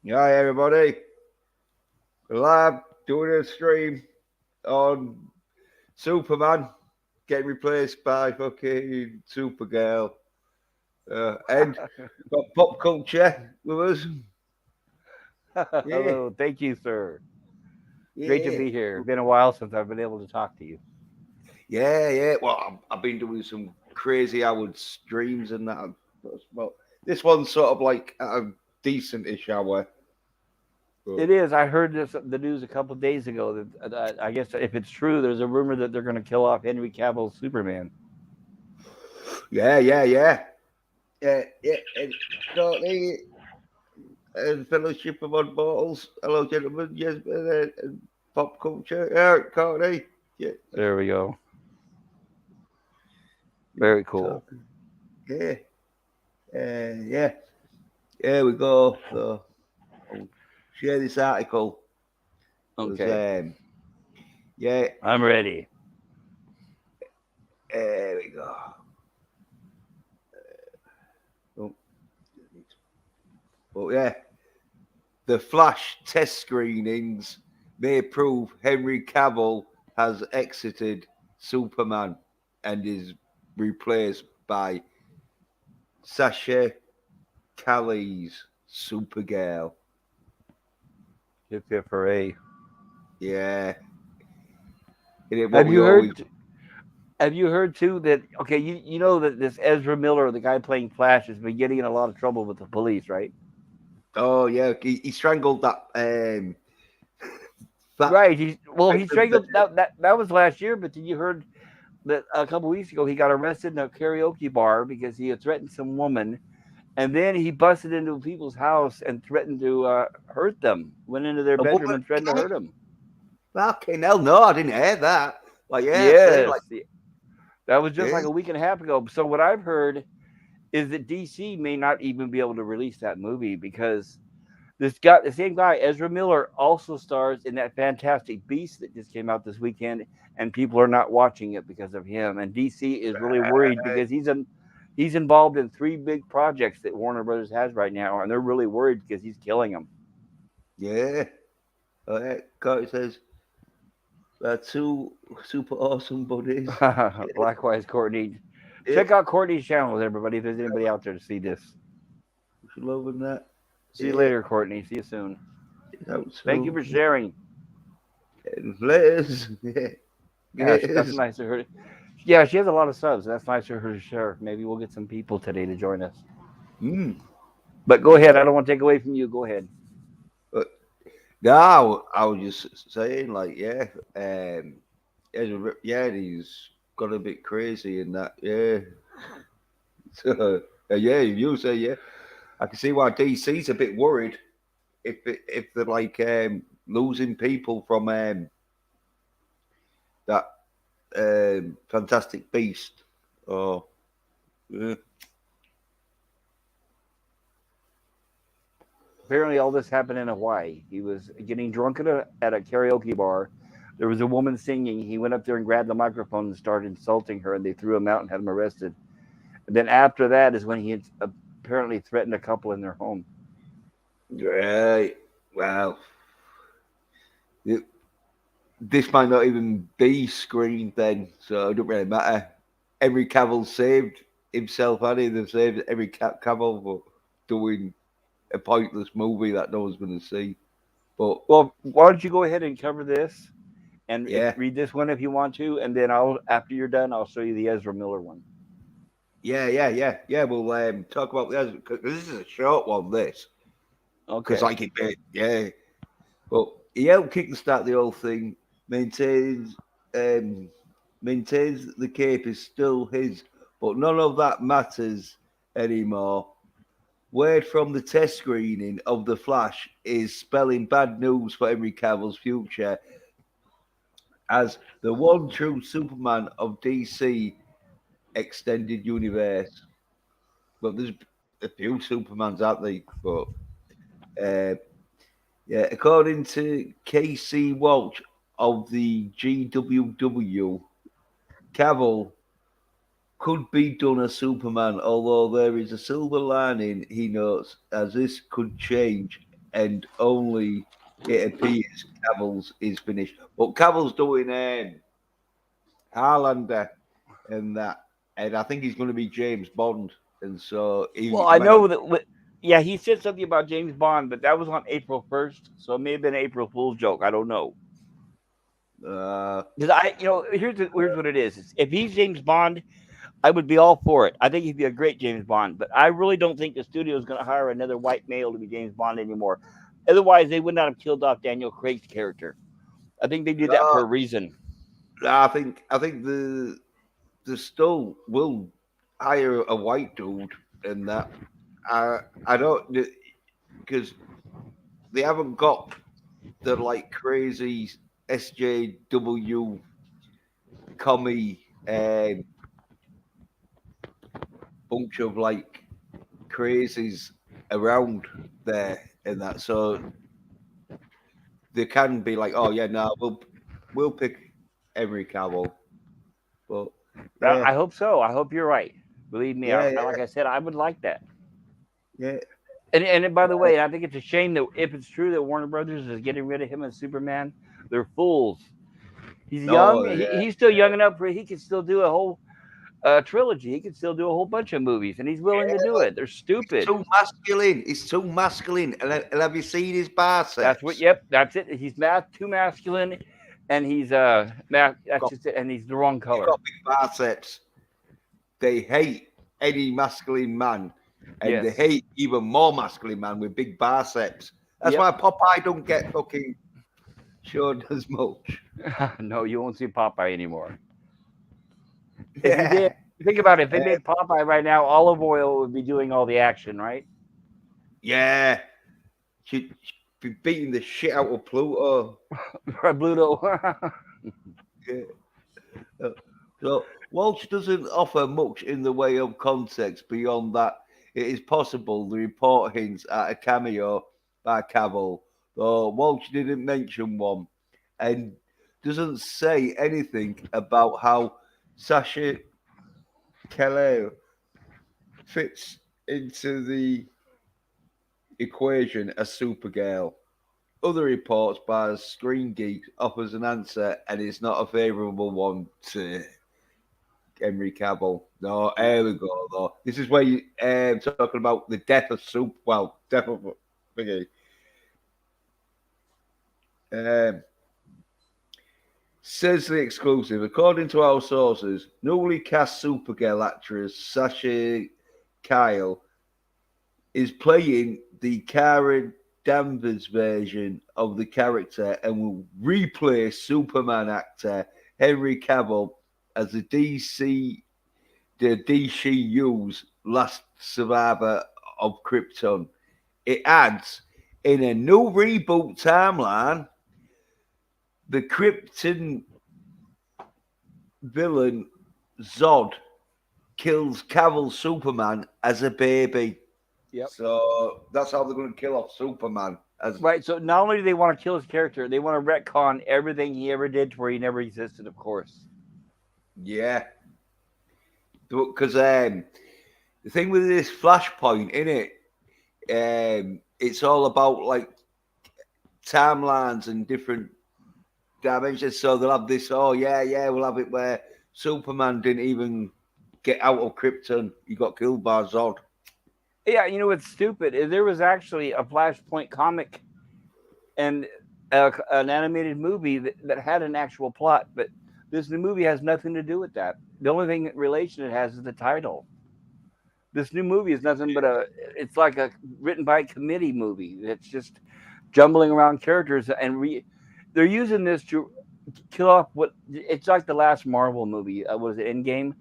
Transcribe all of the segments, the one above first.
Hi everybody, live doing a stream on Superman getting replaced by fucking Supergirl, and got pop culture with us. Yeah, Hello, thank you, sir. Great to yeah, be here. Been a while since I've been able to talk to you. yeah. Well, I've been doing some crazy hour streams and that. But this one's sort of like at a decentish hour. But It is. I heard the news a couple of days ago that I guess if it's true, there's a rumor that they're going to kill off Henry Cavill's Superman. yeah. And so Fellowship of Odd Mortals. Hello, gentlemen. Yes, pop culture. Yeah, Courtney. Yeah, There we go. Very talk. cool. Yeah, yeah. Here we go. So I'll share this article because Okay, yeah, I'm ready. here we go. Oh, but yeah, the Flash test screenings may prove Henry Cavill has exited Superman and is replaced by Sasha Callie's Supergirl. Hip hip hooray! Yeah. It is what Have we you always. heard? Have you heard too that okay? You know that this Ezra Miller, the guy playing Flash, has been getting in a lot of trouble with the police, right? Oh yeah, he strangled that that Right. He victim. strangled that was last year, but then you heard that a couple weeks ago he got arrested in a karaoke bar because he had threatened some woman, and then he busted into people's house and threatened to hurt them. Went into their A bedroom woman. and threatened to Yeah. hurt them. Fucking hell, no, I didn't hear that. Like yeah, say Yes, like that was just yeah, like a week and a half ago. So what I've heard is that DC may not even be able to release that movie because the same guy, Ezra Miller, also stars in that Fantastic Beast that just came out this weekend, and people are not watching it because of him. And DC is really worried because he's involved in three big projects that Warner Brothers has right now, and they're really worried because he's killing them. yeah. Carter says two super awesome buddies. Likewise, Courtney. Yeah, Check out Courtney's channel, everybody. If there's anybody out there to see this, we should love that. see you Yeah, later, Courtney. See you soon. it's out Thank you so for sharing. Liz. Yeah, Yeah, that's yes. nice of her. Yeah, she has a lot of subs. That's nice of her to share. Maybe we'll get some people today to join us. Mm, But go ahead. yeah. I don't want to take away from you. Go ahead. But no, I was just saying, like, yeah, he's got a bit crazy in that, yeah. So, yeah, you say, yeah, I can see why DC's a bit worried if they're like losing people from that Fantastic Beast. Oh, yeah, Apparently, all this happened in Hawaii. He was getting drunk at a karaoke bar. There was a woman singing. He went up there and grabbed the microphone and started insulting her, and they threw him out and had him arrested. And then after that is when he had apparently threatened a couple in their home. right. Well, it, this might not even be screened then, so it don't really matter. Henry Cavill saved himself, and they've saved every Cavill for doing a pointless movie that no one's going to see. But Well, why don't you go ahead and cover this and yeah, read this one if you want to, and then I'll after you're done, I'll show you the Ezra Miller one. yeah. We'll talk about this because this is a short one. This because Okay. like yeah. But he helped kickstart the whole thing. Maintains um, maintains that the cape is still his, but none of that matters anymore. Word from the test screening of The Flash is spelling bad news for Henry Cavill's future as the one true Superman of DC extended universe. Well, there's a few Supermans out there, but uh, yeah, according to KC Walsh of the GWW, Cavill could be done as Superman, although there is a silver lining, he notes, as this could change. and only it appears Cavill's is finished. But Cavill's doing Harlander and that, and I think he's going to be James Bond, and so Well, he I might not. know that. Yeah, he said something about James Bond, but that was on April 1st, so it may have been an April Fool's joke. I don't know. Uh, Because here's what it is. If he's James Bond, I would be all for it. I think he'd be a great James Bond, but I really don't think the studio is going to hire another white male to be James Bond anymore. Otherwise, they would not have killed off Daniel Craig's character. I think they did that no, for a reason. I think the still will hire a white dude, and that I don't because they haven't got the like crazy SJW commie bunch of like crazies around there and that. So they can be like, oh yeah, no, we'll pick Henry Cavill. But yeah, I hope so. I hope you're right. Believe me, yeah, like I said, I would like that. yeah, And by the way, I think it's a shame that if it's true that Warner Brothers is getting rid of him as Superman, they're fools. He's young. no, yeah. He's still young enough where he can still do a whole trilogy. He can still do a whole bunch of movies, and he's willing to do it. They're He's stupid. too masculine. He's too masculine. And have you seen his That's what. biceps? Yep, that's it. He's too masculine, and he's that's Got, just it. And he's the wrong he's color. got big biceps. They hate any masculine man, and Yes. they hate even more masculine man with big biceps. That's Yep. why Popeye don't get fucking shown as much. No, you won't see Popeye anymore. If you did, Yeah, think about it. If they uh, made Popeye right now, Olive Oil would be doing all the action, right? yeah. She'd be beating the shit out of Pluto. Bluto. Yeah. Uh, So Walsh doesn't offer much in the way of context beyond that it is possible the report hints at a cameo by Cavill, though Walsh didn't mention one, and doesn't say anything about how Sasha Kelly fits into the equation as Supergirl. Other reports by Screen Geek offers an answer, and it's not a favourable one to Henry Cavill. No, here we go. Though this is where you talking about the death of Soup. Well, death of thingy. Um, says the exclusive. According to our sources, newly cast Supergirl actress Sasha Kyle is playing the Karen Danvers version of the character and will replace Superman actor Henry Cavill as the DCU's last survivor of Krypton. It adds, in a new reboot timeline, the Krypton villain Zod kills Cavill's Superman as a baby. Yep. So that's how they're going to kill off Superman. As Right. So not only do they want to kill his character, they want to retcon everything he ever did to where he never existed. Of course. yeah, because the thing with this Flashpoint in it, it's all about like timelines and different dimensions. So they'll have this. Oh yeah, yeah, we'll have it where Superman didn't even get out of Krypton. He got killed by Zod. Yeah. You know what's stupid? There was actually a Flashpoint comic and an animated movie that had an actual plot, but this new movie has nothing to do with that. The only thing relation it has is the title. This new movie is nothing but it's like a written by committee movie. It's just jumbling around characters they're using this to kill off what it's like the last Marvel movie. Was it Endgame?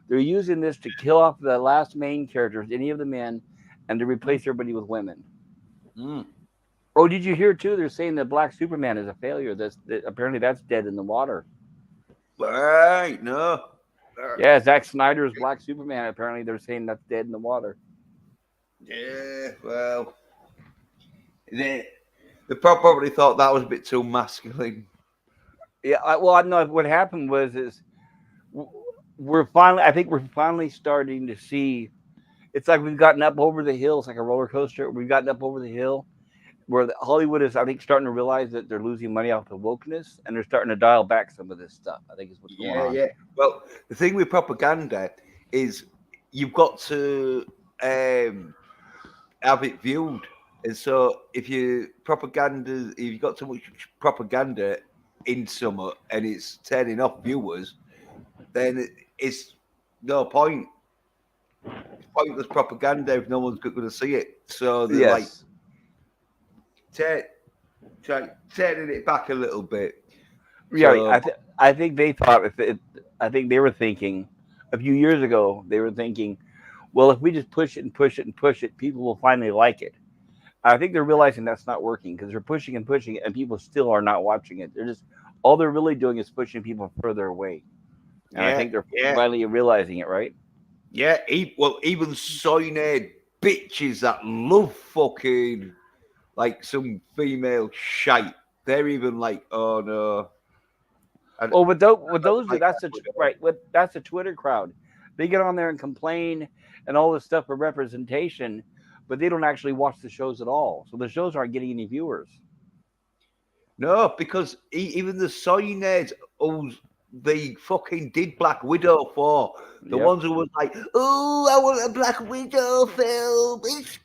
They're using this to kill off the last main characters, any of the men, and to replace everybody with women. Mm. Oh, did you hear too? They're saying that Black Superman is a failure. Apparently that's dead in the water. Right, no. Yeah, Zack Snyder's Black Superman. Apparently they're saying that's dead in the water. Yeah, well, they probably thought that was a bit too masculine. Yeah, well, I know what happened was is we're finally. I think we're finally starting to see. It's like we've gotten up over the hill. It's like a roller coaster. We've gotten up over the hill, where Hollywood is, I think, starting to realize that they're losing money off the wokeness, and they're starting to dial back some of this stuff. I think is what's going Yeah, on. yeah. Well, the thing with propaganda is you've got to have it viewed, and so if you've got too much propaganda in summer and it's turning off viewers, then it's no point. It's pointless propaganda if no one's going to see it. So they're like Yes. turn, turning it back a little bit. Yeah, So I think they thought if it, I think they were thinking a few years ago they were thinking, well, if we just push it and push it and push it, people will finally like it. I think they're realizing that's not working because they're pushing and pushing it, and people still are not watching it. They're just all they're really doing is pushing people further away, and I yeah, think they're yeah, finally realizing it, right? yeah. Well, even soy bitches that love fucking like some female shite. They're even like, oh no, Well, with don't those, like that's that the widow. right. With that's the Twitter crowd. They get on there and complain and all this stuff for representation, but they don't actually watch the shows at all. So the shows aren't getting any viewers. No, because even the soy nerds who they fucking did Black Widow for, the Yep. ones who was like, oh, I want a Black Widow film, it's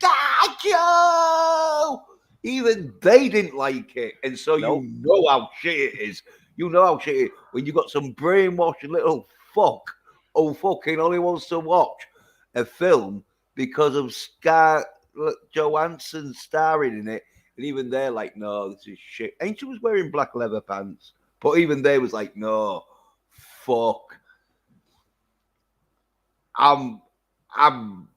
Joe. Even they didn't like it, and so Nope. you know how shit it is. You know how shit it is when you got some brainwashed little fuck who fucking only wants to watch a film because of Scarlett Johansson starring in it, and even they're like, no, this is shit. And she was wearing black leather pants. But even they was like, no, fuck. I'm I'm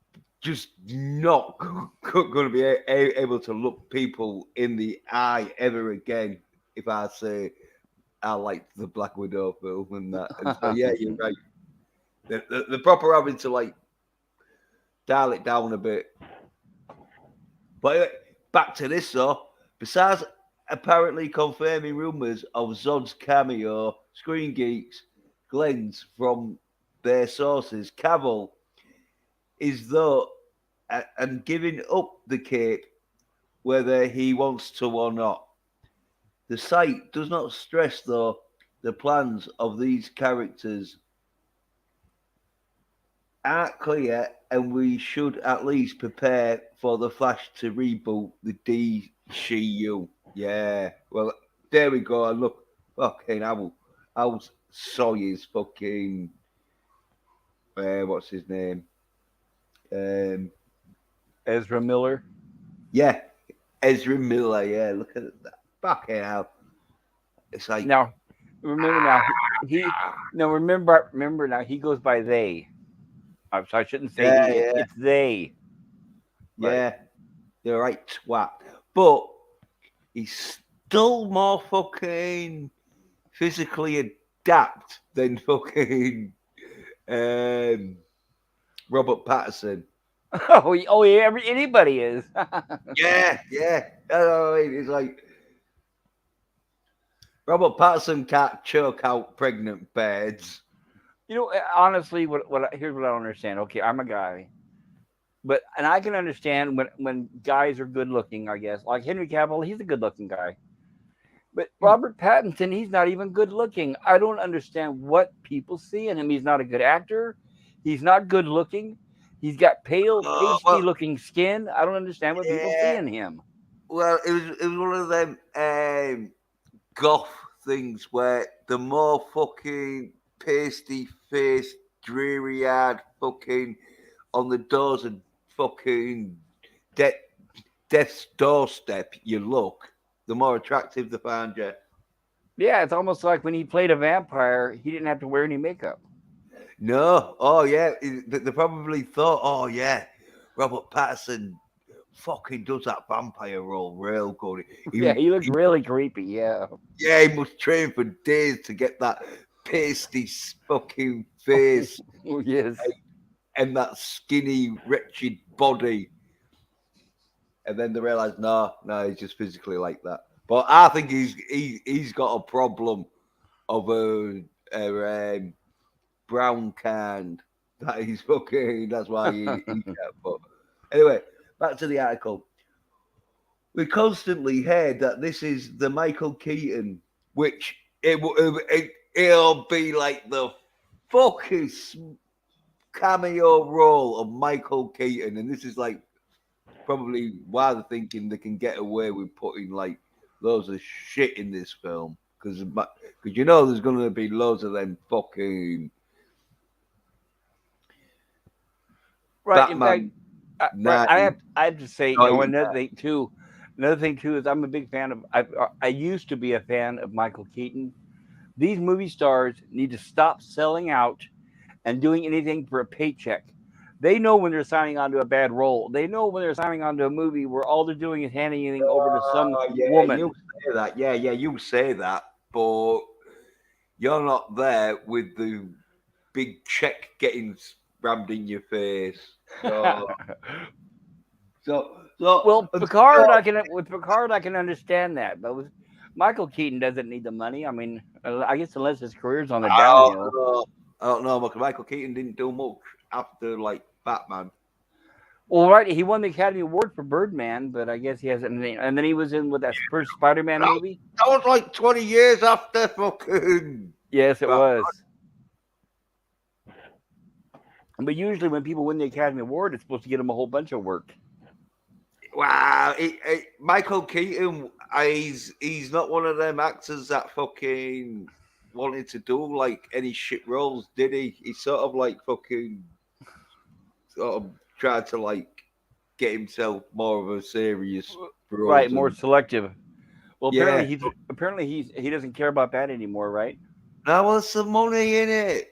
just not going to be able to look people in the eye ever again if I say I liked the Black Widow film and that. And so, yeah, you're right. The proper having to like dial it down a bit. But back to this though. Besides apparently confirming rumours of Zod's cameo, Screen Geeks Glenn's from their sources, Cavill is though and giving up the cape whether he wants to or not. The site does not stress though the plans of these characters aren't clear, and we should at least prepare for the Flash to reboot the DCU. Yeah, well, there we go. And look, fucking how Sawyer's fucking what's his name? Um, Ezra Miller. yeah, Ezra Miller. Yeah, look at that. Fucking hell. It's like, Now, remember now he no remember now he goes by they. So I shouldn't say yeah, he. yeah, It's they. Right. yeah. You're right, twat. But he's still more fucking physically adapt than fucking um, Robert Patterson. Oh yeah, anybody is. Yeah, yeah. It's like Robert Patterson can't choke out pregnant birds. Honestly, here's what I don't understand. Okay, I'm a guy, but and I can understand when guys are good looking. I guess like Henry Cavill, he's a good looking guy. But Robert Pattinson, he's not even good looking. I don't understand what people see in him. He's not a good actor. He's not good looking. He's got pale, pasty Well, looking skin. I don't understand what people see yeah. in him. Well, it was one of them goth things where the more fucking pasty faced, dreary eyed fucking on the doors and fucking de- death's doorstep you look, the more attractive they find you. Yeah, it's almost like when he played a vampire, he didn't have to wear any makeup. No, oh yeah, they probably thought, oh yeah, Robert Patterson fucking does that vampire role real good. Yeah, he looked He really creepy. Yeah. yeah, he must train for days to get that pasty fucking face Yes. and that skinny, wretched body. And then they realize, no, no, he's just physically like that. But I think he's got a problem of a brown kind that he's fucking. That's why he can't. But anyway, back to the article. we constantly heard that this is the Michael Keaton, which it'll be like the fucking cameo role of Michael Keaton, and this is like probably why they're thinking they can get away with putting like loads of shit in this film because you know there's going to be loads of them fucking Right. In fact, Batman right. 90. I have to say, Oh, another thing too. Another thing too is I'm a big fan of. I used to be a fan of Michael Keaton. These movie stars need to stop selling out and doing anything for a paycheck. They know when they're signing on to a bad role. They know when they're signing on to a movie where all they're doing is handing anything over to some yeah, woman. you say that. Yeah, you say that, but you're not there with the big check getting rammed in your face. So, Well, so With Picard I can understand that, but with Michael Keaton doesn't need the money. I mean, I guess unless his career's on the I don't downhill. know. I don't know. Michael Keaton didn't do much after like Batman. Well, right, he won the Academy Award for Birdman, but I guess he hasn't. And then he was in with that first Spider-Man That, movie. that was like 20 years after fucking Yes, it Batman. was. But usually, when people win the Academy Award, it's supposed to get them a whole bunch of work. Wow, Michael Keaton, he's not one of them actors that fucking wanted to do like any shit roles, did he? He sort of like fucking sort of tried to like get himself more of a serious Right, roles more and selective. Well, yeah. he doesn't care about that anymore, right? Now what's the money in it?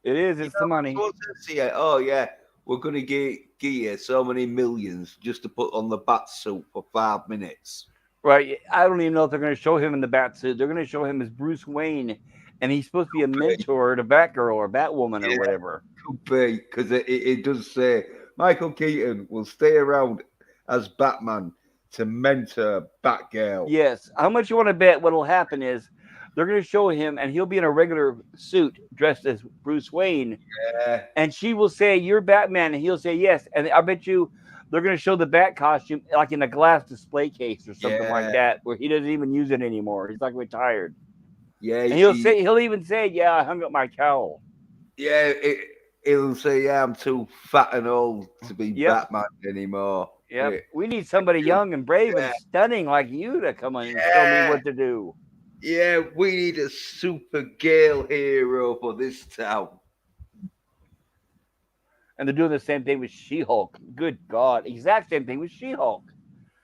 It is. You It's the know, money. someone says to you, oh yeah, we're gonna give you so many millions just to put on the bat suit for 5 minutes. Right. I don't even know if they're going to show him in the bat suit. They're going to show him as Bruce Wayne, and he's supposed to be a mentor to Batgirl or Batwoman or Yeah, whatever. could be because it does say Michael Keaton will stay around as Batman to mentor Batgirl. Yes. How much you want to bet what'll happen is they're going to show him, and he'll be in a regular suit dressed as Bruce Wayne, Yeah, and she will say, "You're Batman," and he'll say, "Yes." And I bet you they're going to show the Bat costume like in a glass display case or something like yeah, that, where he doesn't even use it anymore. He's like retired, yeah. and he'll even say, "Yeah, I hung up my cowl." Yeah. He'll say, "Yeah, I'm too fat and old to be Yep. Batman anymore." Yep. We need somebody young and brave and Yeah, stunning like you to come on and show me yeah, what to do. yeah. We need a Supergirl hero for this town. And they're doing the same thing with She Hulk. Good God. Exact same thing with She Hulk.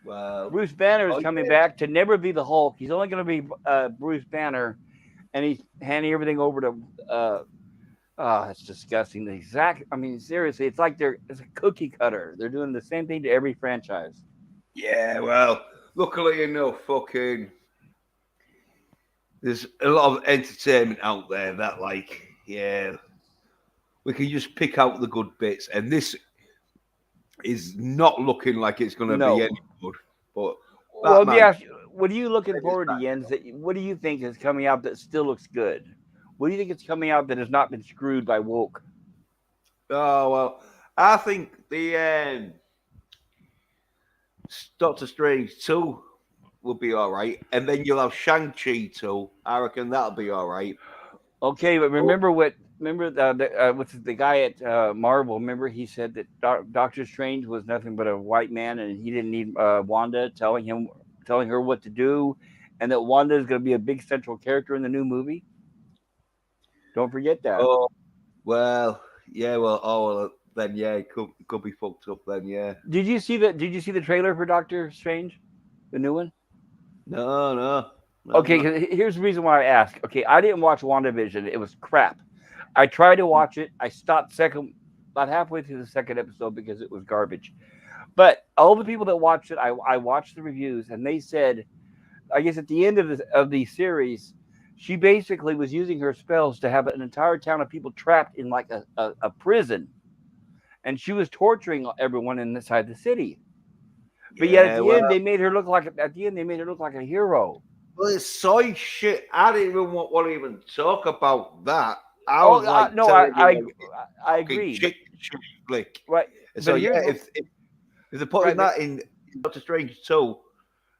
Well, Bruce Banner is oh coming yeah, back to never be the Hulk. He's only going to be Bruce Banner, and he's handing everything over to. It's disgusting. I mean, seriously, it's a cookie cutter. They're doing the same thing to every franchise. yeah. Well, luckily enough, fucking there's a lot of entertainment out there that like yeah we can just pick out the good bits and this is not looking like it's going to be No. any good but Well, Batman yeah. What are you looking is forward to, back. Jens? What do you think is coming out that still looks good? What do you think is coming out that has not been screwed by woke? Oh well, I think the Doctor Strange 2 will be all right and then you'll have Shang-Chi 2. I reckon that'll be all right. Okay, but Oh, remember what's the guy at Marvel? Remember he said that Doctor Strange was nothing but a white man, and he didn't need Wanda telling her what to do, and that Wanda is going to be a big central character in the new movie. Don't forget that. oh well yeah well then yeah it could be fucked up then yeah. Did you see the trailer for Doctor Strange, the new one? No. Okay, 'cause here's the reason why I ask. Okay, I didn't watch WandaVision. It was crap. I tried to watch it. I stopped about halfway through the second episode because it was garbage. But all the people that watched it, I watched the reviews, and they said, I guess at the end of the series, she basically was using her spells to have an entire town of people trapped in like a prison, and she was torturing everyone inside the city. But yet Yeah, well, at the end they made her look like a hero. well, it's soy shit. I didn't even want to even talk about that. I Oh was like no, telling you, like, I fucking agree. chick flick. Right, So but yeah, here's what if they're putting right, but that in Doctor Strange 2,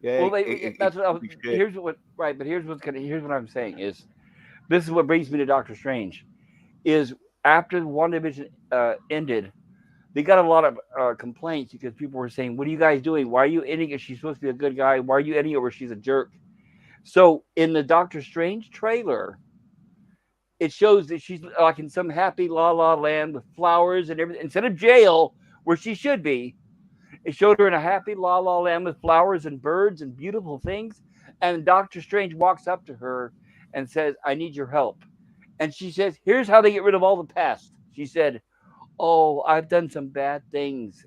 Yeah, Well, it that's what I was. could be shit. Here's what right, but here's what I'm saying is this is what brings me to Doctor Strange. Is after One Division ended, they got a lot of complaints because people were saying, "What are you guys doing? Why are you ending it? She's supposed to be a good guy. Why are you ending it where she's a jerk?" So in the Doctor Strange trailer, it shows that she's like in some happy la la land with flowers and everything instead of jail where she should be. It showed her in a happy la la land with flowers and birds and beautiful things. And Doctor Strange walks up to her and says, "I need your help." And she says, "Here's how they get rid of all the past." She said, "Oh, I've done some bad things."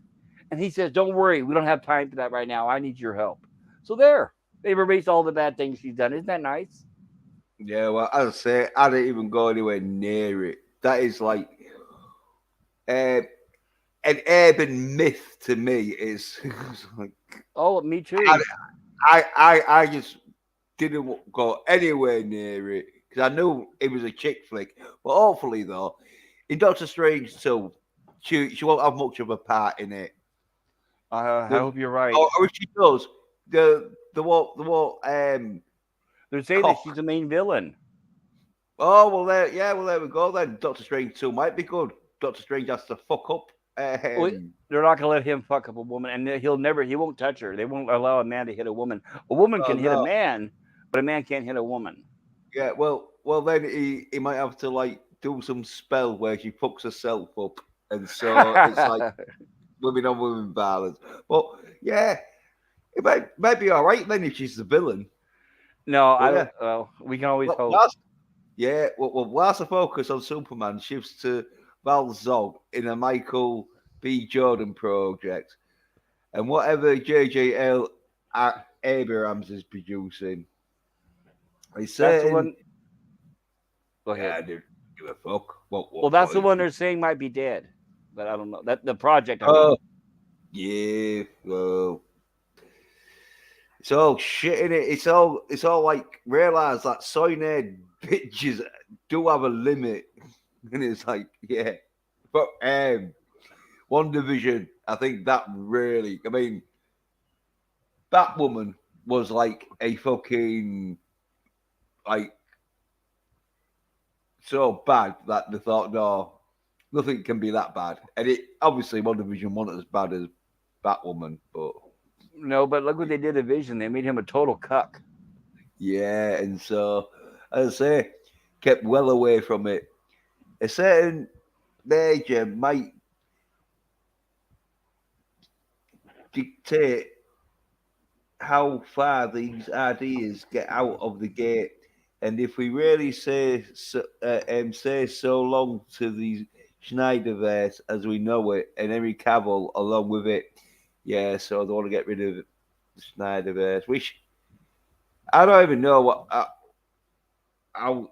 And he says, "Don't worry, we don't have time for that right now. I need your help." So there, they've erased all the bad things she's done. Isn't that nice? Yeah, well, as I say, I didn't even go anywhere near it. That is like uh, an urban myth to me. Is like, Oh, me I, too. I just didn't go anywhere near it because I knew it was a chick flick. But hopefully, though, in Doctor Strange 2, she won't have much of a part in it. I The, hope you're right. or if she does, the what They're saying that cock. she's the main villain. Oh well, there we go then. Doctor Strange 2 might be good. Doctor Strange has to fuck up. Well, they're not gonna let him fuck up a woman, and he won't touch her. They won't allow a man to hit a woman. A woman Oh can hit a no, man, but a man can't hit a woman. yeah. Well then he might have to like do some spell where she fucks herself up, and so it's like women on women violence. But yeah, it might be all right then if she's the villain. No, But I yeah, don't. Well, we can always well, hope. last whilst the focus on Superman shifts to Val Zog in a Michael B. Jordan project, and whatever JJL Abrams is producing, he's That's the saying, one. Go yeah, ahead. I didn't give a fuck. Well, that's What the is one it? they're saying might be dead, but I don't know. That the project, I mean. Oh, yeah, well, it's all shit in it. It's all like realize that soy bitches do have a limit, and it's like, yeah, but One Division, I think that really, I mean, that woman was like a fucking like so bad that they thought, no, nothing can be that bad. And it obviously One Division wasn't as bad as Batwoman, but No, but look what they did to Vision. They made him a total cuck. yeah, and so as I say, kept well away from it. A certain age might dictate how far these ideas get out of the gate. And if we really say so long to the Schneiderverse as we know it, and Henry Cavill along with it, yeah. So they want to get rid of the Schneiderverse, which I don't even know how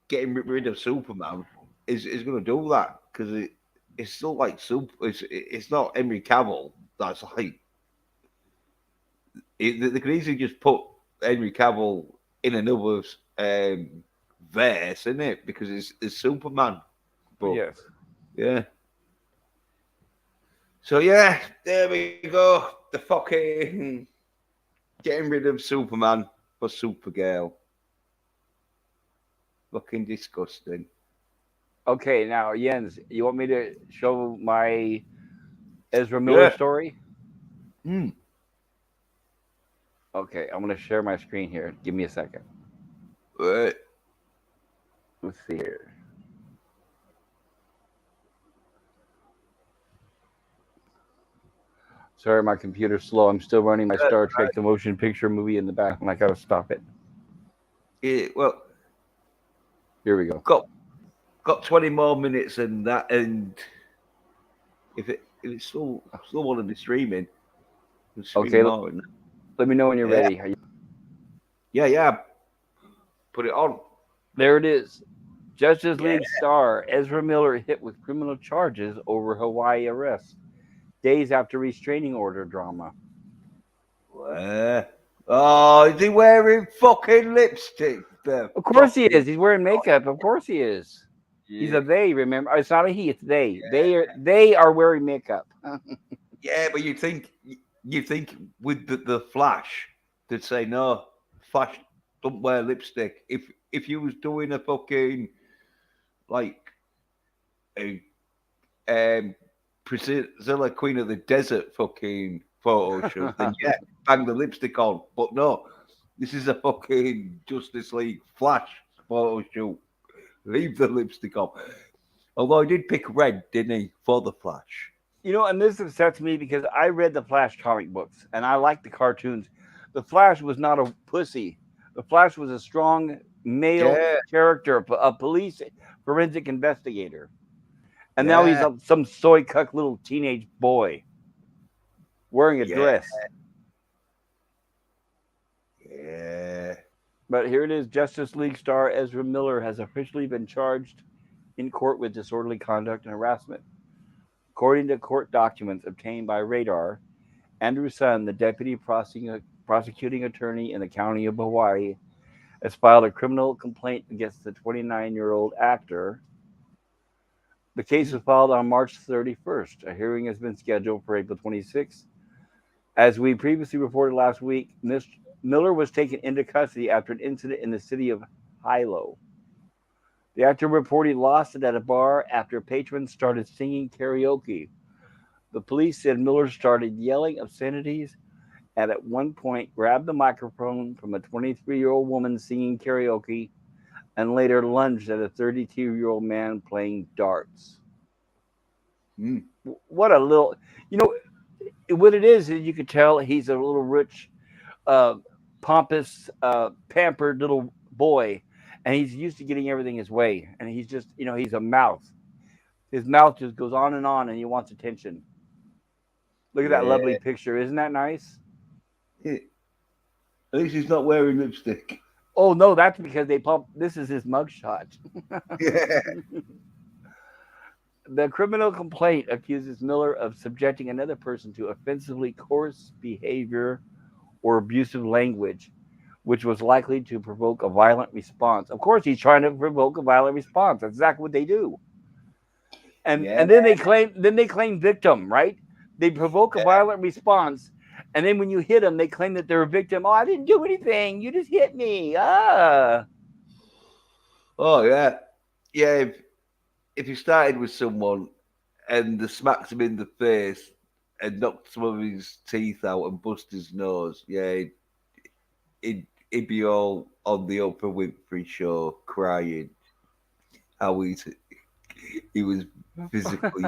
getting rid of Superman is going to do that because it's still like super. It's not Henry Cavill. That's like they could easily just put Henry Cavill in another um, verse, isn't it? Because it's Superman. But Yes. yeah. So yeah, there we go. The fucking getting rid of Superman for Supergirl. Fucking disgusting. Okay, now Jens, you want me to show my Ezra Miller Yeah. story? Mm. Okay, I'm gonna share my screen here. Give me a second. Right. Let's see here. Sorry, my computer's slow. I'm still running my Star Trek the Motion Picture movie in the back, and I gotta stop it. Yeah, well, Here we go. got 20 more minutes and that, and if it's still want to be streaming, we'll stream Okay, more. And let me know when you're yeah, ready. yeah. Put it on. There it is. Justice Yeah. League star Ezra Miller hit with criminal charges over Hawaii arrest. Days after restraining order drama. Oh, is he wearing fucking lipstick? The Of course he fucking is. He's wearing makeup. Of course he is. He's yeah, a they. Remember, it's not a he. It's they. They are wearing makeup. yeah. But you think you think with the Flash, they'd say no, Flash don't wear lipstick. If you was doing a fucking like a Priscilla Queen of the Desert fucking photo shoot, then yeah, bang the lipstick on. But no, this is a fucking Justice League Flash photo shoot. Leave the lipstick on. Although he did pick red, didn't he, for the Flash? And this upsets me because I read the Flash comic books and I like the cartoons. The Flash was not a pussy. The Flash was a strong male Yeah, character, a police forensic investigator. And now he's yeah, some soy cuck little teenage boy wearing a yeah, dress. yeah. But here it is: Justice League star Ezra Miller has officially been charged in court with disorderly conduct and harassment. According to court documents obtained by Radar, Andrew Sun, the deputy prosecuting attorney in the county of Hawaii, has filed a criminal complaint against the 29-year-old actor. The case was filed on March 31st. A hearing has been scheduled for April 26th. As we previously reported last week, Miller was taken into custody after an incident in the city of Hilo. The actor reportedly lost it at a bar after patrons started singing karaoke. The police said Miller started yelling obscenities and at one point grabbed the microphone from a 23-year-old woman singing karaoke and later lunged at a 32-year-old man playing darts. Mm. What a little, you know, what it is you could tell he's a little rich, uh, pompous, pampered little boy, and he's used to getting everything his way. And he's just, he's a mouth. His mouth just goes on, and he wants attention. Look at that Yeah. lovely picture. Isn't that nice? At least he's not wearing lipstick. Oh no, that's because they pump. This is his mugshot. Yeah. The criminal complaint accuses Miller of subjecting another person to offensively coarse behavior or abusive language, which was likely to provoke a violent response. Of course, he's trying to provoke a violent response. That's exactly what they do. And Yeah. and then they claim victim, right? They provoke a violent response, and then when you hit them, they claim that they're a victim. Oh, I didn't do anything. You just hit me. Ah. Oh yeah. Yeah. If you started with someone and they smacked him in the face and knocked some of his teeth out and bust his nose, yeah, he'd be all on the Oprah Winfrey show crying how he was physically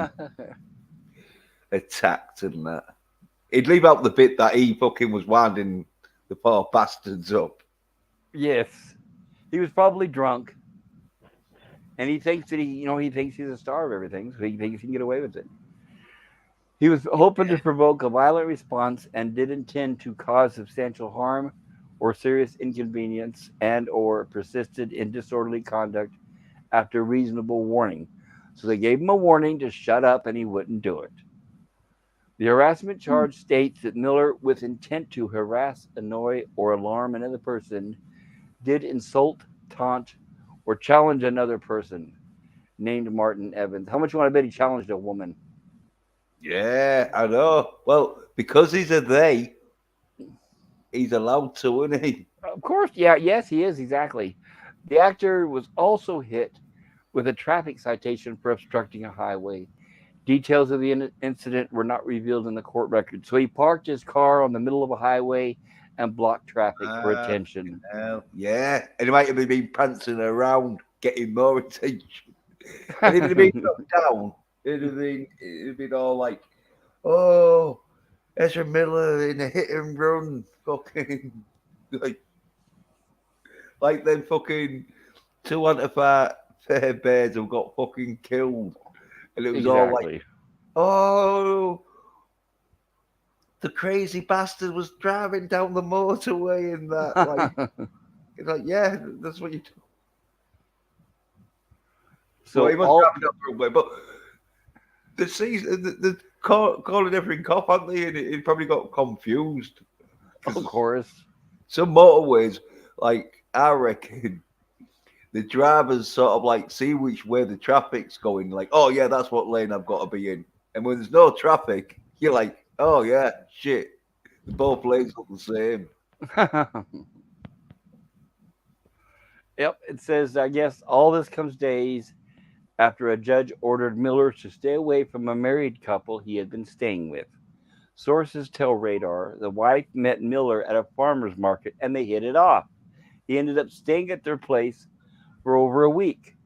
attacked and that. He'd leave out the bit that he fucking was winding the poor bastards up. Yes, he was probably drunk, and he thinks that he thinks he's a star of everything, so he thinks he can get away with it. He was hoping to provoke a violent response and did intend to cause substantial harm or serious inconvenience and/or persisted in disorderly conduct after reasonable warning. So they gave him a warning to shut up, and he wouldn't do it. The harassment charge states that Miller, with intent to harass, annoy, or alarm another person, did insult, taunt, or challenge another person named Martin Evans. How much you want to bet he challenged a woman? Yeah, I know. Well, because he's a they, he's allowed to, isn't he? Of course, yeah, yes, he is, exactly. The actor was also hit with a traffic citation for obstructing a highway. Details of the incident were not revealed in the court record. So he parked his car on the middle of a highway and blocked traffic for attention. Yeah, and he might have been prancing around, getting more attention. And if it had been knocked down, it'd been all like, oh, Ezra Miller in a hit and run, fucking like them fucking two antifair bears who got fucking killed, and it was all like, Exactly. oh, the crazy bastard was driving down the motorway and that, like, it's like, yeah, that's what you do. Well, So he was all, driving down the roadway, but the season, the calling everything cop, haven't they? And it probably got confused. of course, Some motorways, like I reckon, the drivers sort of like see which way the traffic's going. Like, oh yeah, that's what lane I've got to be in. And when there's no traffic, you're like, oh yeah, shit, Both legs look the same. Yep, it says, I guess all this comes days after a judge ordered Miller to stay away from a married couple he had been staying with. Sources tell Radar the wife met Miller at a farmer's market and they hit it off. He ended up staying at their place for over a week.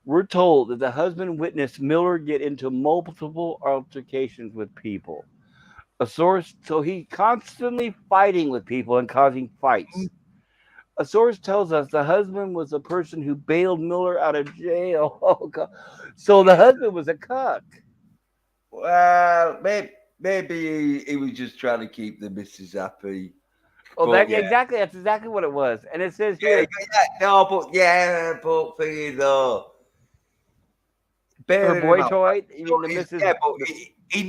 We're told that the husband witnessed Miller get into multiple altercations with people. A source, so he constantly fighting with people and causing fights. A source tells us the husband was the person who bailed Miller out of jail. Oh God! So the husband was a cuck. Well, maybe he was just trying to keep the missus happy. Oh, But that yeah, exactly. That's exactly what it was. And it says yeah, here, yeah, no, but yeah, but thingy though, her bearing him boy out. toy. You mean the Mrs. Yeah, but The, he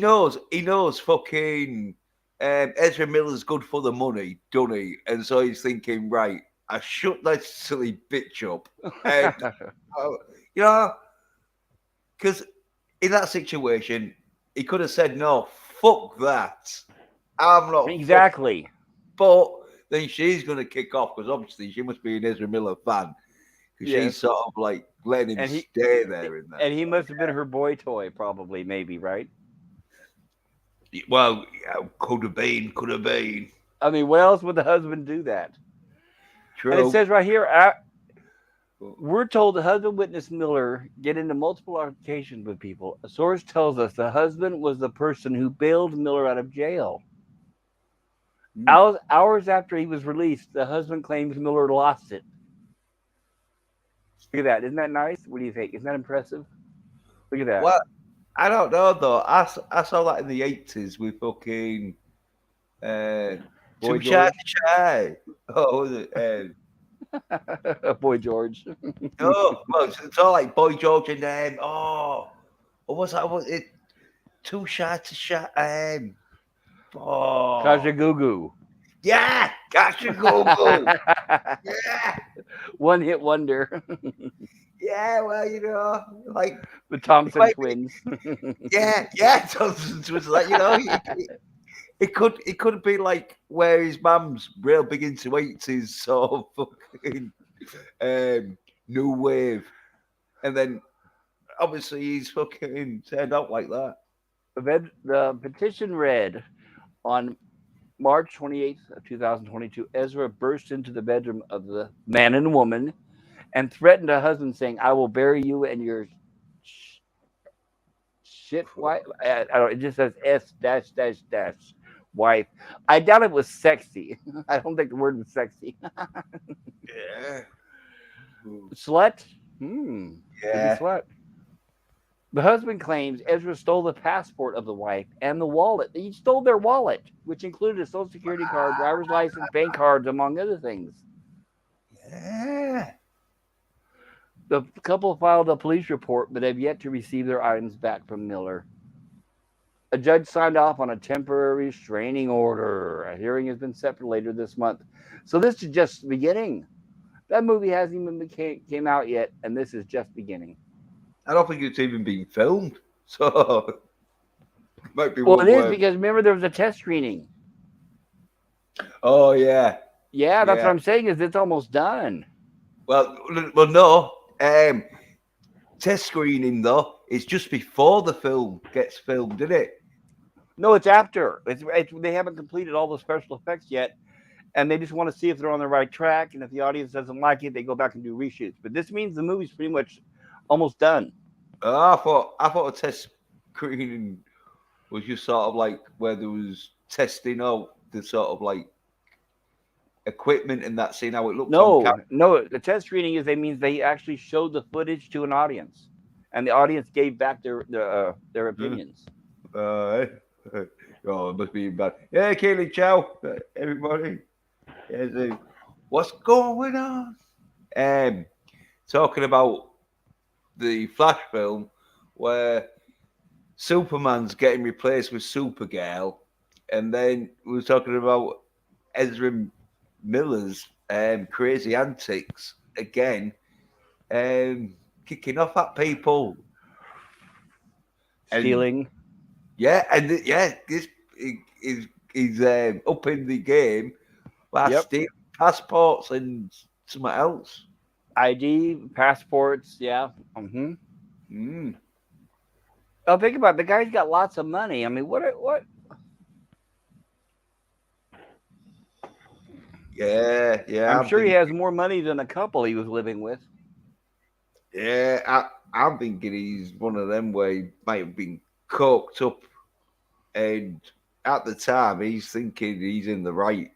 knows fucking Ezra Miller's good for the money, doesn't he? And so he's thinking, right, I shut that silly bitch up, and uh, you know, because in that situation, he could have said, no, fuck that, I'm not fuck. exactly. But then she's going to kick off because obviously she must be an Ezra Miller fan because Yes. she's sort of like letting him And he stay there in that. and he must have been her boy toy, probably, maybe, right? Well, yeah, could have been, could have been. I mean, what else would the husband do that? And it True. says right here, we're told the husband witnessed Miller get into multiple altercations with people. A source tells us the husband was the person who bailed Miller out of jail. Mm. Hours after he was released, the husband claims Miller lost it. Look at that. Isn't that nice? What do you think? Isn't that impressive? Look at that. Well, I don't know though. I saw that in the 80s with fucking uh, Boy Too Shy George. to Shy. Oh, was it? Boy George. Oh, well, it's all like Boy George and what was that? Was it Too Shy to Shy? Oh, Kajagoogoo. yeah, gotcha, Google. Yeah, One hit wonder. yeah. Well, like The it Thompson might twins. yeah, yeah. Johnson's was like, it could be like where his mum's real big into 80s sort of fucking new wave, and then obviously he's fucking turned out like that. The petition read on March 28th of 2022, Ezra burst into the bedroom of the man and woman and threatened her husband, saying, "I will bury you and your shit wife." I don't. It just says S dash dash dash wife. I doubt it was sexy. I don't think the word was sexy. Yeah. Slut. Maybe Yeah. slut. The husband claims Ezra stole the passport of the wife and the wallet. He stole their wallet, which included a social security card, driver's license, bank cards, among other things. Yeah. The couple filed a police report, but have yet to receive their items back from Miller. A judge signed off on a temporary restraining order. A hearing has been set for later this month. So this is just the beginning. That movie hasn't even came out yet, and this is just beginning. I don't think it's even been filmed, so it might be Well, one it is where. because remember there was a test screening. Oh yeah, Yeah, that's what yeah. I'm saying. Is it's almost done. Well, no. Test screening though, it's just before the film gets filmed, isn't it? No, it's after. It's they haven't completed all the special effects yet, and they just want to see if they're on the right track. And if the audience doesn't like it, they go back and do reshoots. But this means the movie's pretty much almost done. Oh, I thought a test screening was just sort of like where there was testing out the sort of like equipment and that, seeing how it looks on No, no. The test screening is they means they actually showed the footage to an audience, and the audience gave back their camera. opinions. Uh, oh, it must be bad. Yeah, Kaylee, ciao, everybody. Yeah, so, what's going on? Um, Talking about the Flash film where Superman's getting replaced with Supergirl, and then we were talking about Ezra Miller's crazy antics again, kicking off at people, and Stealing. yeah, and yeah, this is he's up in the game by Yep. stealing passports and something else. ID, passports. Yeah. Hmm. Mm. Oh, think about it. The guy's got lots of money. I mean, what? What? Yeah, yeah. I'm I'm sure he thinking. has more money than a couple he was living with. Yeah, I'm thinking he's one of them where he might have been coked up, and at the time he's thinking he's in the right.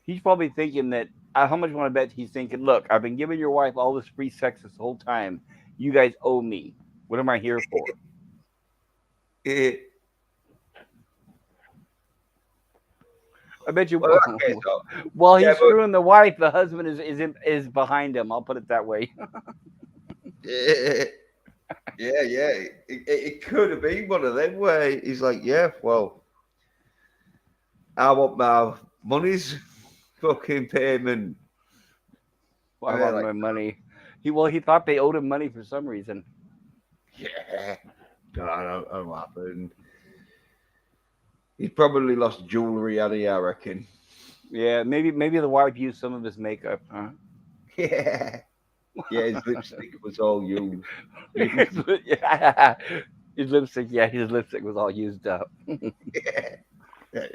He's probably thinking that. How much want to bet he's thinking? Look, I've been giving your wife all this free sex this whole time. You guys owe me. What am I here for? Eh, I bet you. well, okay, so While yeah, he's screwing the wife, the husband is behind him. I'll put it that way. but yeah. It could have been one of them where he's like, yeah, well, I want my money's fucking payment. I And they're want like, my money. He thought they owed him money for some reason. yeah, God, I don't know what happened. He probably lost jewelry, had he? I reckon. Yeah, maybe the wife used some of his makeup. Huh? Yeah, yeah. His lipstick was all used. Yeah. His lipstick. Yeah, his lipstick was all used up.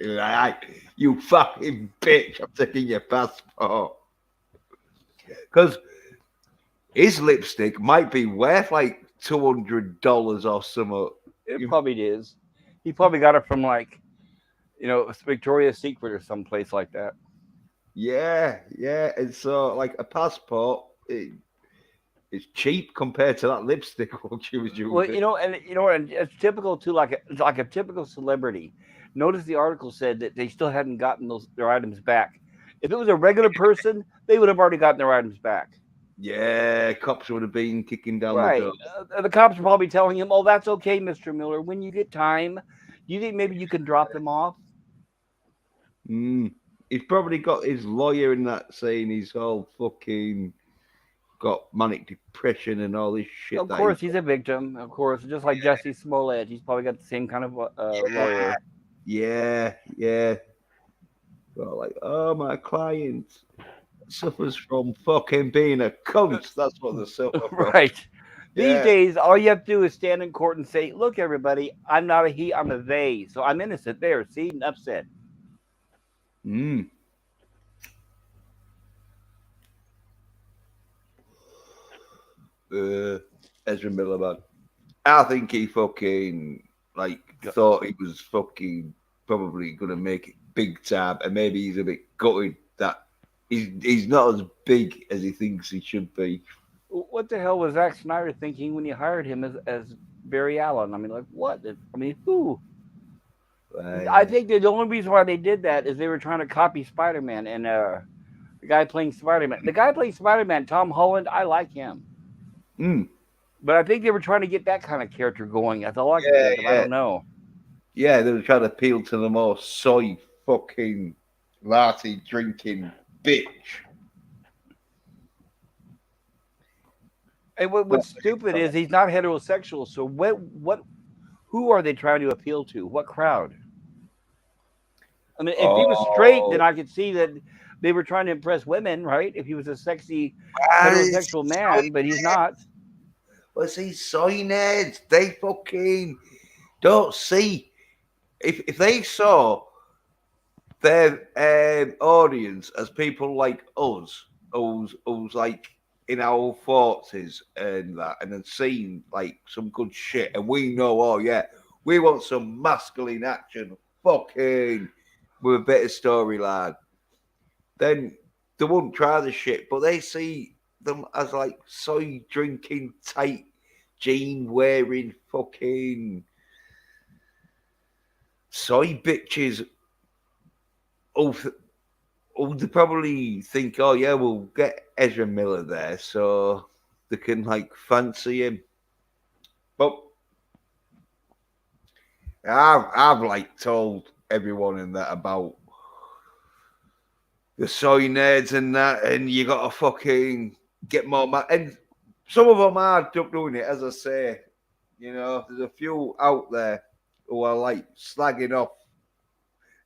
Like, you fucking bitch! I'm taking your passport because his lipstick might be worth like $200 or something. It probably is. He probably got it from like Victoria's Secret or someplace like that. Yeah. And so, like a passport, it's cheap compared to that lipstick what she was Well, using. and it's typical to like a typical celebrity. Notice the article said that they still hadn't gotten their items back. If it was a regular person, they would have already gotten their items back. Yeah, cops would have been kicking down the Right. door. The cops are probably telling him, "Oh, that's okay, Mr. Miller. When you get time, you think maybe you can drop them off?" Mm. He's probably got his lawyer in that saying he's all fucking got manic depression and all this shit Of that he's course, he's a victim. Of course, just like Jesse Smollett, he's probably got the same kind of lawyer. yeah. Well, like, oh, my client suffers from fucking being a cunt. That's what they suffer from. Right. These Yeah. days, all you have to do is stand in court and say, "Look, everybody, I'm not a he, I'm a they, so I'm innocent." There, see, enough said. Mm. Uh, Ezra Miller, man. I think he fucking like thought he was fucking probably gonna make it big time, and maybe he's a bit gutted that he's not as big as he thinks he should be. What the hell was Zack Snyder thinking when he hired him as Barry Allen? I mean, like, what? I mean, who? I Like, think that the only reason why they did that is they were trying to copy Spider Man and the guy playing Spider Man. The guy playing Spider Man, Tom Holland, I like him. mm, But I think they were trying to get that kind of character going. That's all I can yeah, think of. I yeah, don't know. yeah. They were trying to appeal to the more soy fucking latte drinking bitch. And But, what's stupid is he's not heterosexual. So who are they trying to appeal to? What crowd? I mean, if he was straight, then oh, I could see that they were trying to impress women, right? If he was a sexy heterosexual soy man, but he's not. What's these soy nerds? They fucking don't see. If they saw their audience as people like us, who's like in our forties and that, and then seen like some good shit, and we know, oh yeah, we want some masculine action, fucking with a bit of storyline, then they wouldn't try the shit. But they see them as like soy drinking, tight jean wearing, fucking soy bitches. Oh, they probably think, oh yeah, we'll get Ezra Miller there so they can like fancy him. But I've like told everyone in that about the soy nerds and that, and you gotta fucking get more and some of them are doing it, as I say. You know, there's a few out there who are like slagging off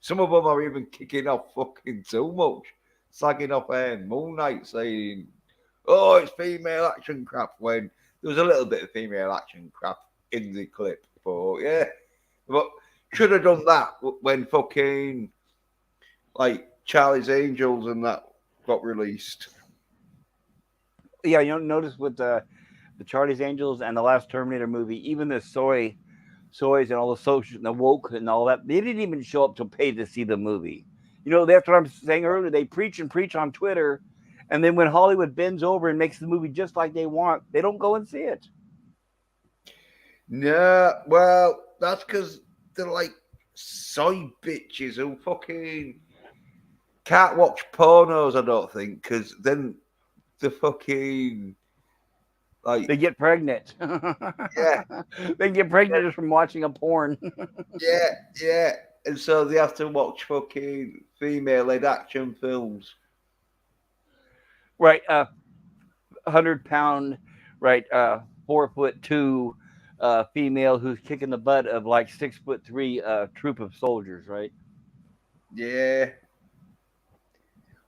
Some of them are even kicking off fucking too much, slagging off Moon Knight, saying, "Oh, it's female action crap." When there was a little bit of female action crap in the clip, but yeah, but should have done that when fucking like Charlie's Angels and that got released. Yeah, you know, notice with the Charlie's Angels and the last Terminator movie, even the soys and all the social, the woke and all that, they didn't even show up to pay to see the movie. You know, that's what I'm saying earlier. They preach and preach on Twitter, and then when Hollywood bends over and makes the movie just like they want, they don't go and see it. No, well, that's because they're like soy bitches who fucking can't watch pornos. I don't think because then the fucking like They get pregnant. yeah, They get pregnant just from watching a porn. yeah, yeah, and so they have to watch fucking female-led action films. Right, 100 pound, right, 4'2", female who's kicking the butt of like 6'3" troop of soldiers, right? Yeah,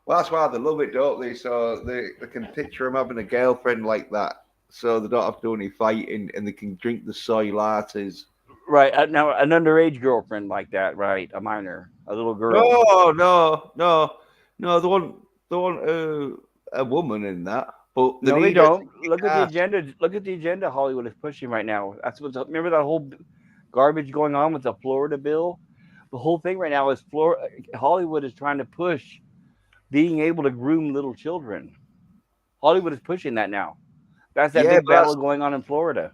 well, that's why they love it, don't they? So they can picture them having a girlfriend like that, so they don't have to do any fighting, and they can drink the soy lattes. Right, now an underage girlfriend like that, right? A minor, a little girl. No, no, no, no. They want a woman in that, but they No, they need her to don't. kick Look at the ass. agenda. Look at the agenda Hollywood is pushing right now. That's what. Remember that whole garbage going on with the Florida bill. The whole thing right now is Hollywood is trying to push being able to groom little children. Hollywood is pushing that now. That's that Yeah, big but battle that's going on in Florida.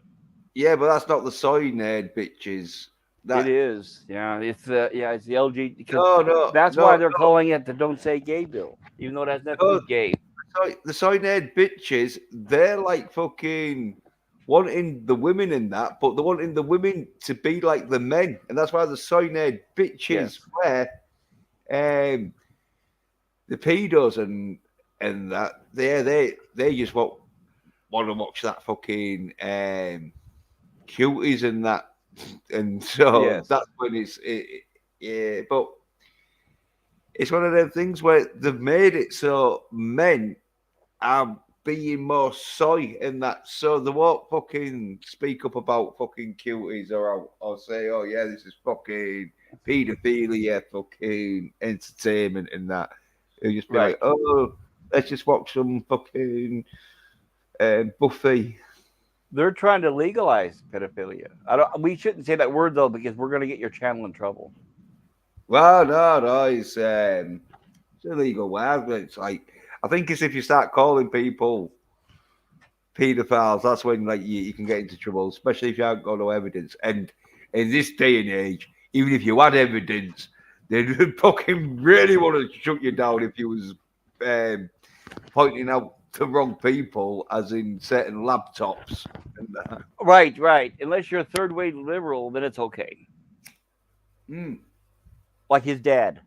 not the soy nerd bitches. It That is. Yeah, it's the LG because no, no, that's why no, they're calling it the "Don't Say Gay" bill, even though it has nothing to do no. with gay. The soy nerd bitches, they're like fucking wanting the women in that, but they're wanting the women to be like the men, and that's why the soy nerd bitches Yes. wear um the pedos and that they just want to watch that fucking cuties and that, and so Yes. that's when yeah, but it's one of them things where they've made it so men are being more soy in that, so they won't fucking speak up about fucking cuties or say, oh yeah, this is fucking pedophilia, fucking entertainment and that. They'll just be Right. like, oh, let's just watch some fucking Buffy. They're trying to legalize pedophilia. I don't. We shouldn't say that word though because we're going to get your channel in trouble. Well, no, it's illegal. Well, it's like I think it's if you start calling people paedophiles, that's when like you can get into trouble, especially if you haven't got no evidence. And in this day and age, even if you had evidence, they'd fucking really want to shut you down if you was um, pointing out the wrong people, as in certain laptops. And that. Right, right. Unless you're a third wave liberal, then it's okay. Mm. Like his dad,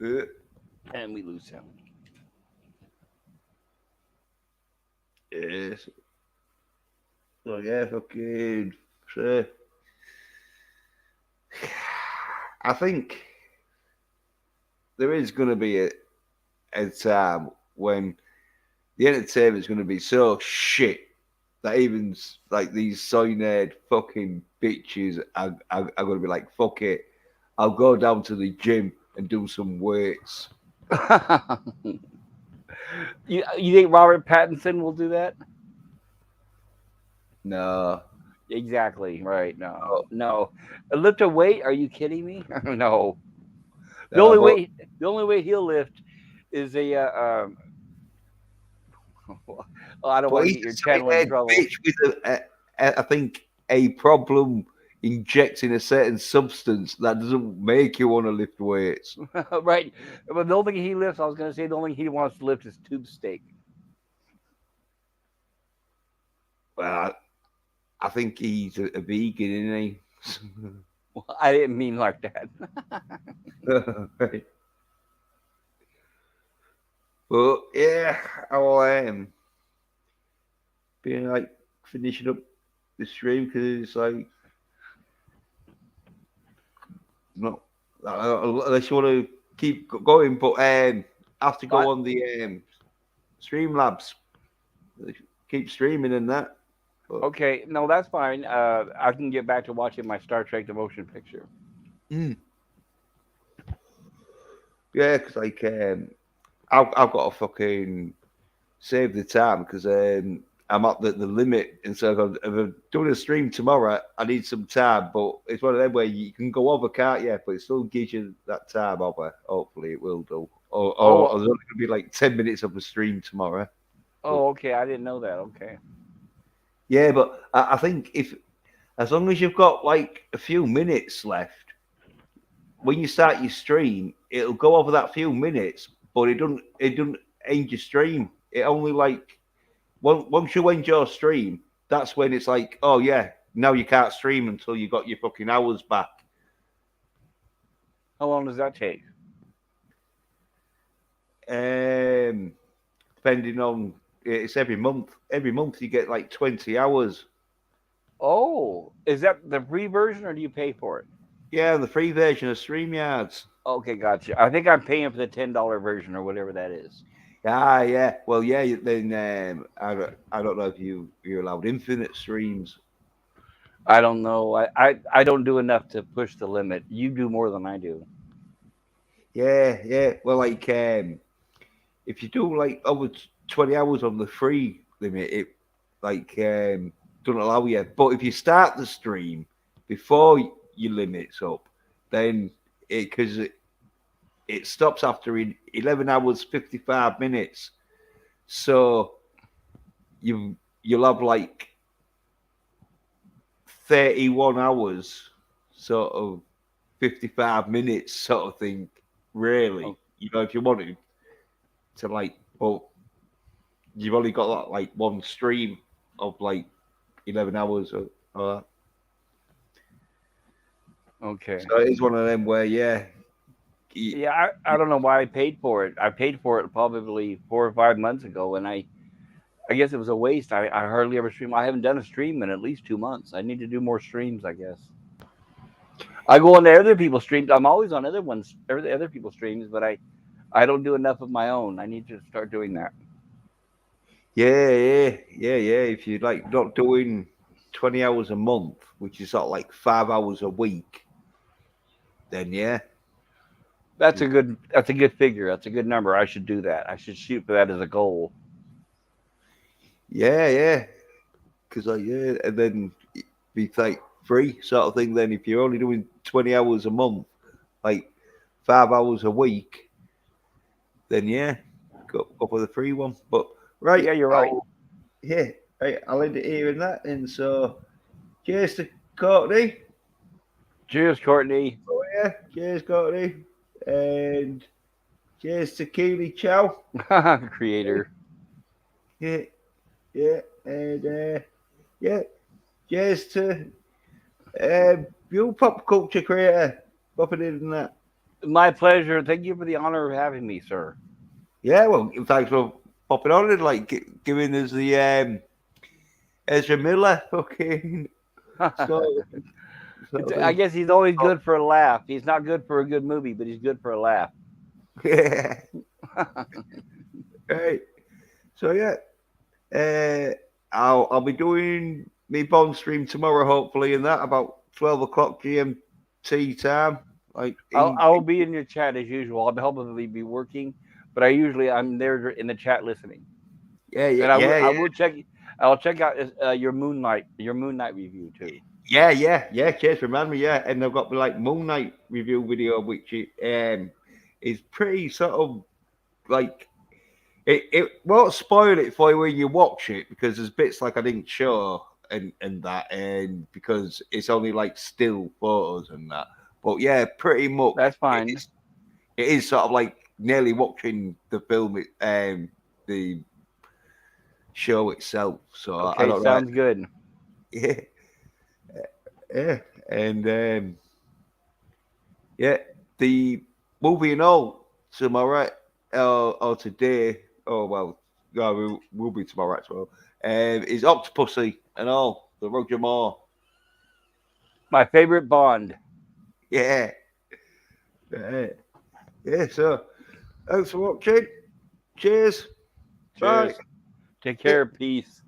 Uh, and we lose him. yes. So yeah, fucking. So, I think there is going to be a time when the entertainment is going to be so shit that even like these soy nerd fucking bitches are going to be like, fuck it, I'll go down to the gym and do some weights. You think Robert Pattinson will do that? No, Exactly. Right. No. no, No. Lift a weight? Are you kidding me? No. The no, only but way the only way he'll lift is a oh, I don't but want to he's get a your soy channel in nerd trouble. bitch with I think a problem injecting a certain substance that doesn't make you want to lift weights. Right. But the only thing he lifts, I was going to say, the only thing he wants to lift is tube steak. Well, I think he's a vegan, isn't he? Well, I didn't mean like that. Right. But yeah, I'll being like finishing up the stream because it's like No, unless you want to keep going, but have to go But on the Streamlabs. Keep streaming and that. But okay, no, that's fine. I can get back to watching my Star Trek: The Motion Picture. mm, yeah, because like I've got to fucking save the time because I'm at the limit, and so if I'm doing a stream tomorrow, I need some time. But it's one of them where you can go over, can't you? But it still gives you that time over. Hopefully, it will do. Or Oh, there's only going to be like 10 minutes of a stream tomorrow. But oh, okay. I didn't know that. Okay. yeah, but I think if as long as you've got like a few minutes left when you start your stream, it'll go over that few minutes, but it doesn't end your stream. It only like once you end your stream, that's when it's like, oh yeah, now you can't stream until you got your fucking hours back. How long does that take? Um, Depending on it's every month. Every month you get like 20 hours. Oh, is that the free version or do you pay for it? Yeah, the free version of StreamYards. Okay, gotcha. I think I'm paying for the $10 version or whatever that is. Ah, yeah. Well, yeah. Then I don't know if you're allowed infinite streams. I don't know. I don't do enough to push the limit. You do more than I do. Yeah, yeah. Well, like if you do like over 20 hours on the free limit, it like doesn't allow you. But if you start the stream before your limit's up, then it stops after 11 hours 55 minutes. So you'll have like 31 hours, sort of 55 minutes, sort of thing. Really, Oh, if you wanted to like, but you've only got that like one stream of like 11 hours or that. okay. So it is one of them where y- Yeah, I don't know why I paid for it. I paid for it probably 4 or 5 months ago, and I guess it was a waste. I hardly ever stream. I haven't done a stream in at least 2 months. I need to do more streams, I guess. I go on to other people's streams. I'm always on other people's streams, but I don't do enough of my own. I need to start doing that. yeah. If you like not doing 20 hours a month, which is sort of like 5 hours a week, then yeah, That's a good figure. That's a good number. I should do that. I should shoot for that as a goal. yeah. Because like and then be like free sort of thing. Then if you're only doing 20 hours a month, like 5 hours a week, then yeah, go for the free one. But right, Yeah, you're right. yeah, right, I'll end it here in that. And so, cheers to Courtney. Cheers, Courtney. Oh yeah, cheers Courtney, and cheers to Keely Chow. Creator. Yeah, yeah, and yeah, cheers to you pop culture creator. Popping in that. My pleasure. Thank you for the honor of having me, sir. Yeah, well, thanks for popping on and like giving us the Ezra Miller fucking sort of I thing. guess he's always Oh, good for a laugh. He's not good for a good movie, but he's good for a laugh. yeah, right. So yeah, I'll be doing me Bond stream tomorrow, hopefully, in that about 12 o'clock GMT time. Like I will be in your chat as usual. I'll probably be working, but I'm there in the chat listening, yeah, yeah, and yeah, I yeah. will check. I'll check out your Moon Knight review too. Yeah. Cheers, remind me. Yeah, and I've got the like Moon Knight review video, which is pretty sort of like it won't spoil it for you when you watch it because there's bits like I didn't show and that, and because it's only like still photos and that. But yeah, pretty much That's it fine. is. It is sort of like nearly watching the film, the show itself. So I Okay, don't know. sounds good. Yeah, yeah, and yeah, the movie and all tomorrow or today. Oh well, no, will be tomorrow as well. Is Octopussy and all the Roger Moore. My favorite Bond. Yeah, Right. Yeah, so thanks for watching. Cheers. Bye. Cheers. Take care. Peace.